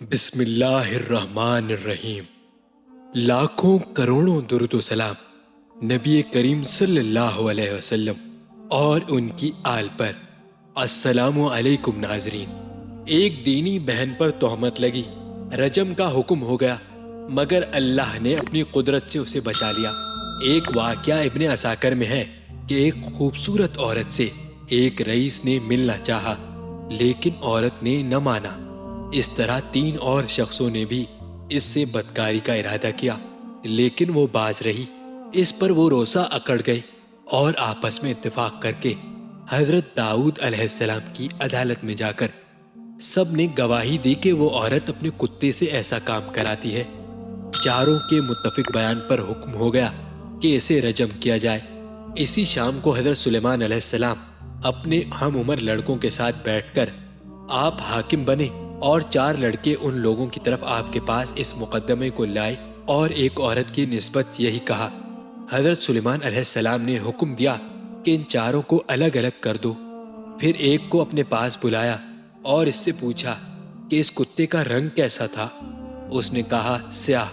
بسم اللہ الرحمن الرحیم۔ لاکھوں کروڑوں درود و سلام نبی کریم صلی اللہ علیہ وسلم اور ان کی آل پر۔ السلام علیکم ناظرین۔ ایک دینی بہن پر تہمت لگی، رجم کا حکم ہو گیا، مگر اللہ نے اپنی قدرت سے اسے بچا لیا۔ ایک واقعہ ابن عساکر میں ہے کہ ایک خوبصورت عورت سے ایک رئیس نے ملنا چاہا، لیکن عورت نے نہ مانا۔ اس طرح 3 اور شخصوں نے بھی اس سے بدکاری کا ارادہ کیا، لیکن وہ باز رہی۔ اس پر وہ روزہ اکڑ گئے اور آپس میں اتفاق کر کے حضرت داؤد علیہ السلام کی عدالت میں جا کر سب نے گواہی دی کہ وہ عورت اپنے کتے سے ایسا کام کراتی ہے۔ چاروں کے متفق بیان پر حکم ہو گیا کہ اسے رجم کیا جائے۔ اسی شام کو حضرت سلیمان علیہ السلام اپنے ہم عمر لڑکوں کے ساتھ بیٹھ کر آپ حاکم بنے، اور 4 لڑکے ان لوگوں کی طرف آپ کے پاس اس مقدمے کو لائے اور ایک عورت کی نسبت یہی کہا۔ حضرت سلیمان علیہ السلام نے حکم دیا کہ ان چاروں کو الگ الگ کر دو۔ پھر ایک کو اپنے پاس بلایا اور اس سے پوچھا کہ اس کتے کا رنگ کیسا تھا؟ اس نے کہا سیاہ۔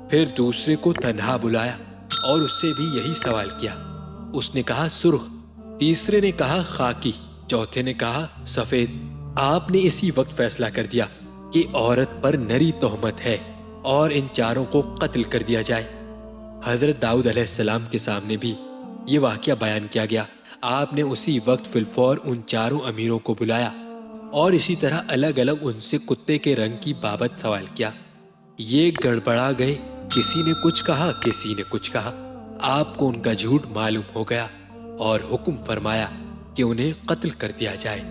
پھر دوسرے کو تنہا بلایا اور اس سے بھی یہی سوال کیا۔ اس نے کہا سرخ۔ تیسرے نے کہا خاکی۔ چوتھے نے کہا سفید۔ آپ نے اسی وقت فیصلہ کر دیا کہ عورت پر نری تہمت ہے اور ان چاروں کو قتل کر دیا جائے۔ حضرت داؤد علیہ السلام کے سامنے بھی یہ واقعہ بیان کیا گیا۔ آپ نے اسی وقت فی الفور ان چاروں امیروں کو بلایا اور اسی طرح الگ الگ ان سے کتے کے رنگ کی بابت سوال کیا۔ یہ گڑبڑا گئے، کسی نے کچھ کہا، کسی نے کچھ کہا۔ آپ کو ان کا جھوٹ معلوم ہو گیا اور حکم فرمایا کہ انہیں قتل کر دیا جائے۔